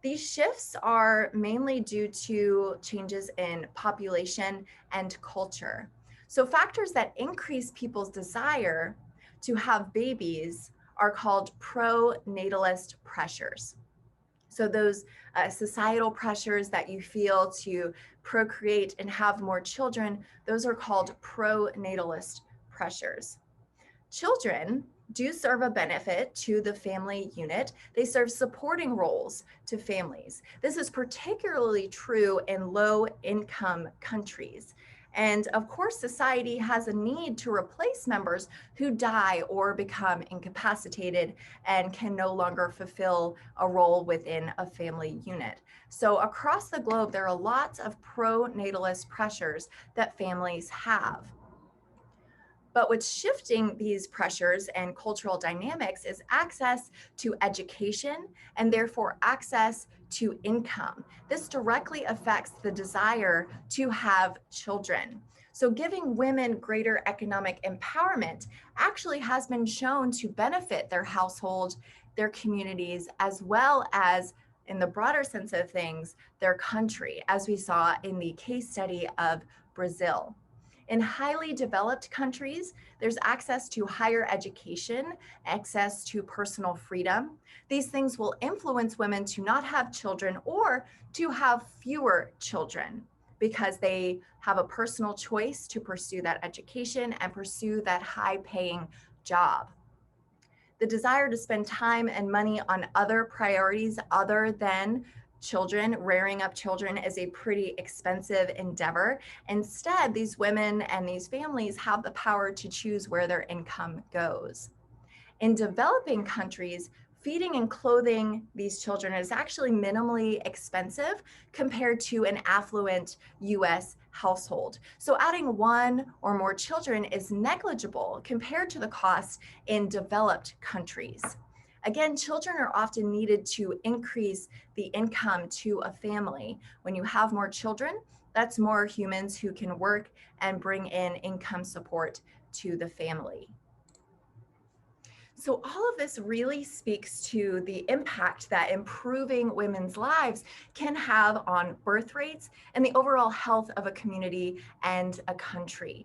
These shifts are mainly due to changes in population and culture. So factors that increase people's desire to have babies are called pro-natalist pressures. So those societal pressures that you feel to procreate and have more children, those are called pro-natalist pressures. Children do serve a benefit to the family unit. They serve supporting roles to families. This is particularly true in low income countries. And of course, society has a need to replace members who die or become incapacitated and can no longer fulfill a role within a family unit. So across the globe, there are lots of pro-natalist pressures that families have. But what's shifting these pressures and cultural dynamics is access to education and therefore access to income. This directly affects the desire to have children. So giving women greater economic empowerment actually has been shown to benefit their household, their communities, as well as, in the broader sense of things, their country, as we saw in the case study of Brazil. In highly developed countries, there's access to higher education, access to personal freedom. These things will influence women to not have children or to have fewer children because they have a personal choice to pursue that education and pursue that high-paying job. The desire to spend time and money on other priorities other than children, rearing up children, is a pretty expensive endeavor. Instead, these women and these families have the power to choose where their income goes. In developing countries, feeding and clothing these children is actually minimally expensive compared to an affluent US household. So adding one or more children is negligible compared to the costs in developed countries. Again, children are often needed to increase the income to a family. When you have more children, that's more humans who can work and bring in income support to the family. So all of this really speaks to the impact that improving women's lives can have on birth rates and the overall health of a community and a country.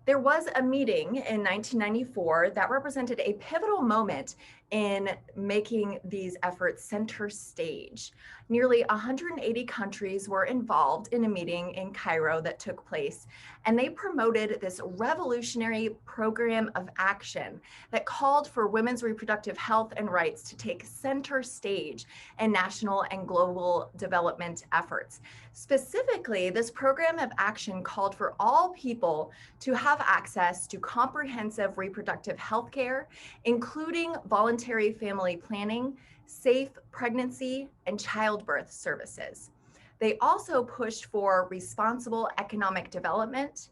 There was a meeting in 1994 that represented a pivotal moment in making these efforts center stage. Nearly 180 countries were involved in a meeting in Cairo that took place, and they promoted this revolutionary program of action that called for women's reproductive health and rights to take center stage in national and global development efforts. Specifically, this program of action called for all people to have access to comprehensive reproductive health care, including voluntary family planning, safe pregnancy, and childbirth services. They also pushed for responsible economic development,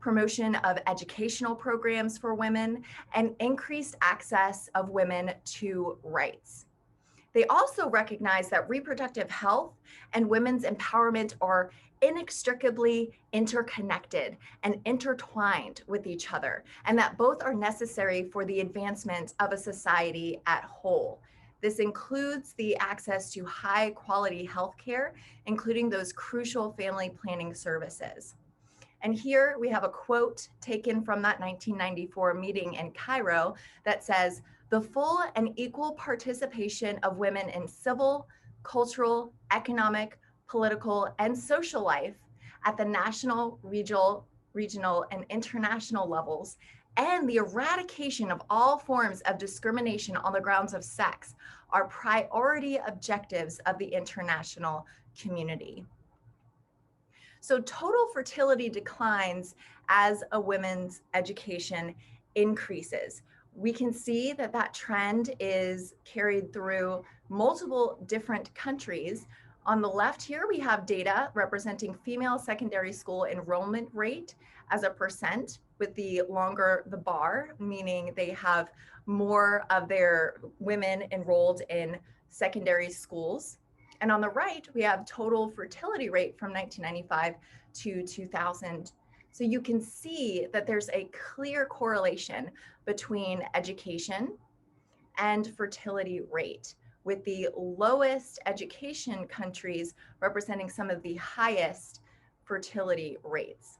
promotion of educational programs for women, and increased access of women to rights. They also recognize that reproductive health and women's empowerment are inextricably interconnected and intertwined with each other, and that both are necessary for the advancement of a society at whole. This includes the access to high quality healthcare, including those crucial family planning services. And here we have a quote taken from that 1994 meeting in Cairo that says, "The full and equal participation of women in civil, cultural, economic, political, and social life at the national, regional, and international levels, and the eradication of all forms of discrimination on the grounds of sex are priority objectives of the international community." So total fertility declines as a women's education increases. We can see that that trend is carried through multiple different countries. On the left here, we have data representing female secondary school enrollment rate as a percent, with the longer the bar, meaning they have more of their women enrolled in secondary schools. And on the right, we have total fertility rate from 1995 to 2000. So you can see that there's a clear correlation between education and fertility rate, with the lowest education countries representing some of the highest fertility rates.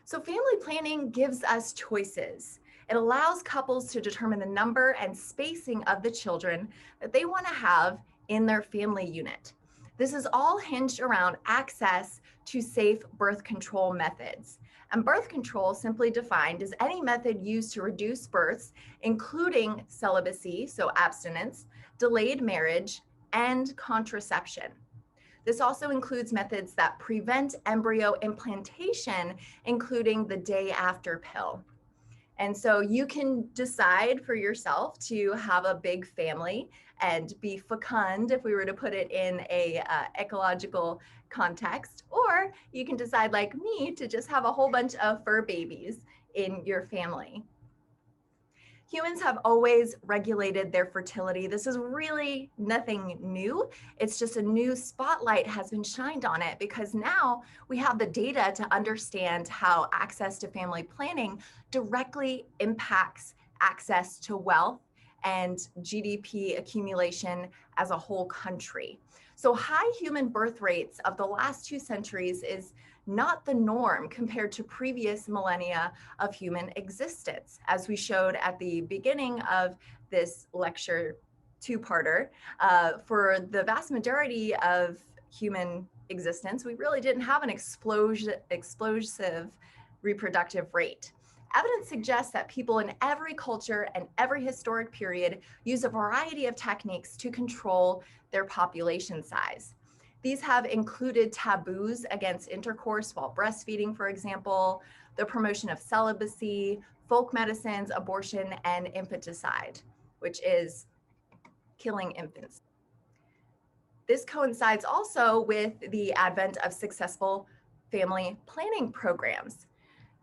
So family planning gives us choices. It allows couples to determine the number and spacing of the children that they want to have in their family unit. This is all hinged around access to safe birth control methods. And birth control, simply defined, is any method used to reduce births, including celibacy, so abstinence, delayed marriage, and contraception. This also includes methods that prevent embryo implantation, including the day after pill. And so you can decide for yourself to have a big family and be fecund, if we were to put it in a ecological context, or you can decide, like me, to just have a whole bunch of fur babies in your family. Humans have always regulated their fertility. This is really nothing new. It's just a new spotlight has been shined on it because now we have the data to understand how access to family planning directly impacts access to wealth and GDP accumulation as a whole country. So high human birth rates of the last 2 centuries is not the norm compared to previous millennia of human existence. As we showed at the beginning of this lecture two-parter, for the vast majority of human existence, we really didn't have an explosive reproductive rate. Evidence suggests that people in every culture and every historic period use a variety of techniques to control their population size. These have included taboos against intercourse while breastfeeding, for example, the promotion of celibacy, folk medicines, abortion, and infanticide, which is killing infants. This coincides also with the advent of successful family planning programs.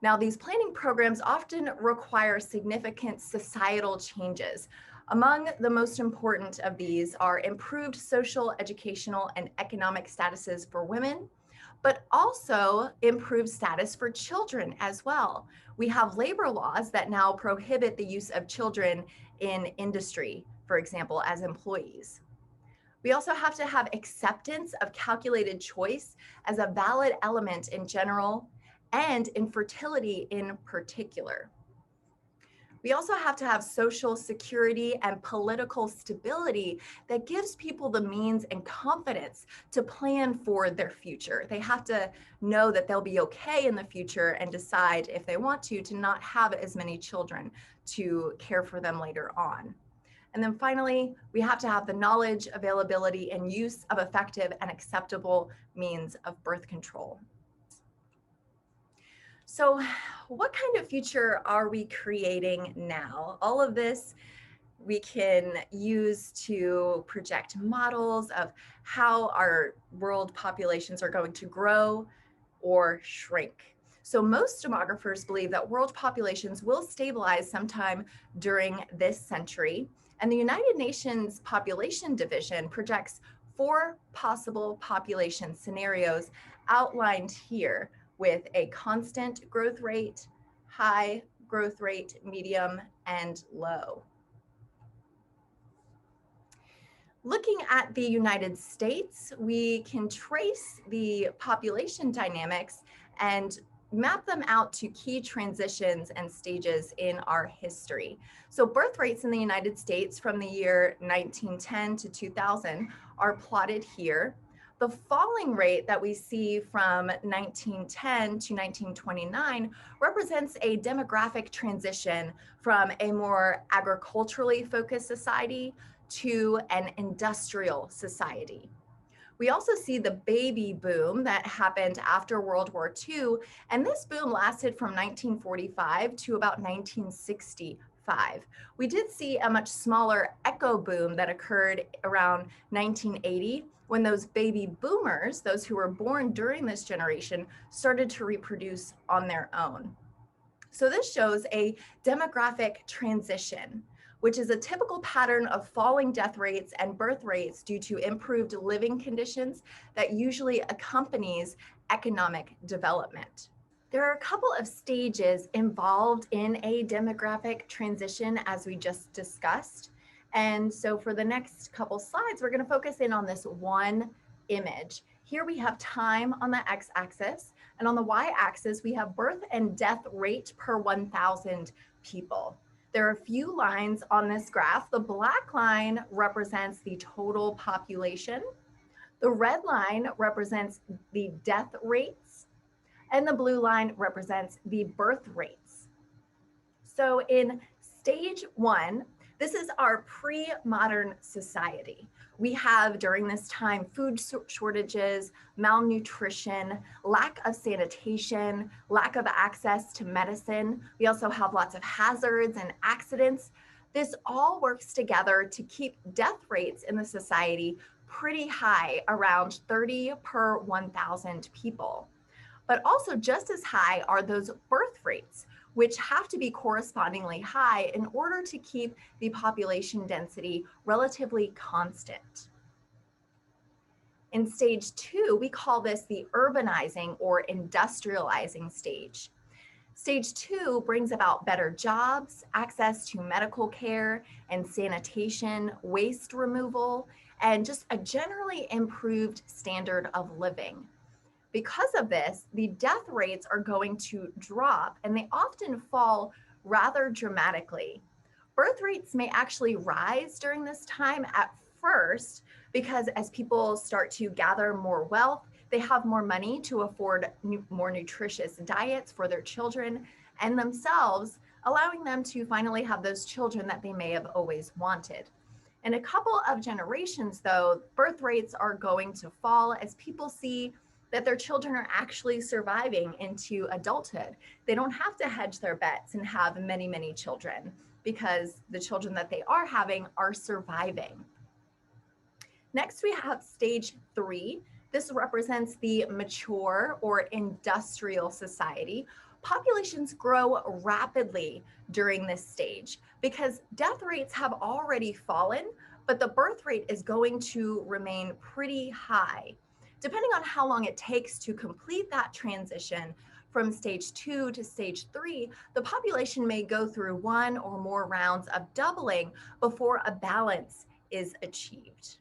Now, these planning programs often require significant societal changes. Among the most important of these are improved social, educational, and economic statuses for women, but also improved status for children as well. We have labor laws that now prohibit the use of children in industry, for example, as employees. We also have to have acceptance of calculated choice as a valid element in general and in fertility in particular. We also have to have social security and political stability that gives people the means and confidence to plan for their future. They have to know that they'll be okay in the future and decide if they want to not have as many children to care for them later on. And then finally, we have to have the knowledge, availability, and use of effective and acceptable means of birth control. So what kind of future are we creating now? All of this we can use to project models of how our world populations are going to grow or shrink. So most demographers believe that world populations will stabilize sometime during this century. And the United Nations Population Division projects 4 possible population scenarios outlined here, with a constant growth rate, high growth rate, medium, and low. Looking at the United States, we can trace the population dynamics and map them out to key transitions and stages in our history. So birth rates in the United States from the year 1910 to 2000 are plotted here. The falling rate that we see from 1910 to 1929 represents a demographic transition from a more agriculturally focused society to an industrial society. We also see the baby boom that happened after World War II, and this boom lasted from 1945 to about 1965. We did see a much smaller echo boom that occurred around 1980, when those baby boomers, those who were born during this generation, started to reproduce on their own. So this shows a demographic transition, which is a typical pattern of falling death rates and birth rates due to improved living conditions that usually accompanies economic development. There are a couple of stages involved in a demographic transition, as we just discussed. And so for the next couple slides, we're going to focus in on this one image. Here we have time on the x-axis, and on the y-axis, we have birth and death rate per 1,000 people. There are a few lines on this graph. The black line represents the total population. The red line represents the death rates, and the blue line represents the birth rates. So in stage 1, this is our pre-modern society. We have during this time food shortages, malnutrition, lack of sanitation, lack of access to medicine. We also have lots of hazards and accidents. This all works together to keep death rates in the society pretty high, around 30 per 1,000 people. But also just as high are those birth rates, which have to be correspondingly high in order to keep the population density relatively constant. In stage 2, we call this the urbanizing or industrializing stage. Stage 2 brings about better jobs, access to medical care and sanitation, waste removal, and just a generally improved standard of living. Because of this, the death rates are going to drop, and they often fall rather dramatically. Birth rates may actually rise during this time at first, because as people start to gather more wealth, they have more money to afford more nutritious diets for their children and themselves, allowing them to finally have those children that they may have always wanted. In a couple of generations, though, birth rates are going to fall as people see that their children are actually surviving into adulthood. They don't have to hedge their bets and have many, many children because the children that they are having are surviving. Next, we have stage 3. This represents the mature or industrial society. Populations grow rapidly during this stage because death rates have already fallen, but the birth rate is going to remain pretty high. Depending on how long it takes to complete that transition from stage 2 to stage 3, the population may go through one or more rounds of doubling before a balance is achieved.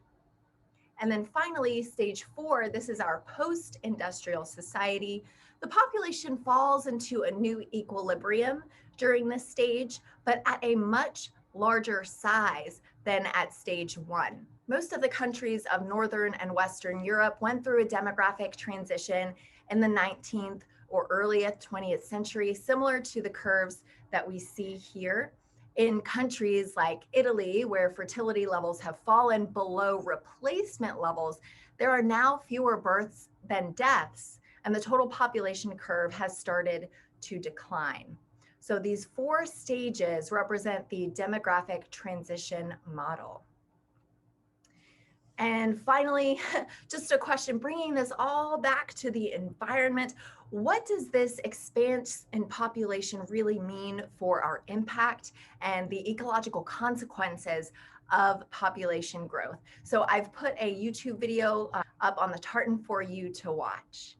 And then finally, stage 4, this is our post-industrial society. The population falls into a new equilibrium during this stage, but at a much larger size than at stage 1. Most of the countries of Northern and Western Europe went through a demographic transition in the 19th or earliest 20th century, similar to the curves that we see here. In countries like Italy, where fertility levels have fallen below replacement levels, there are now fewer births than deaths, and the total population curve has started to decline. So these 4 stages represent the demographic transition model. And finally, just a question, bringing this all back to the environment. What does this expanse in population really mean for our impact and the ecological consequences of population growth? So I've put a YouTube video up on the tartan for you to watch.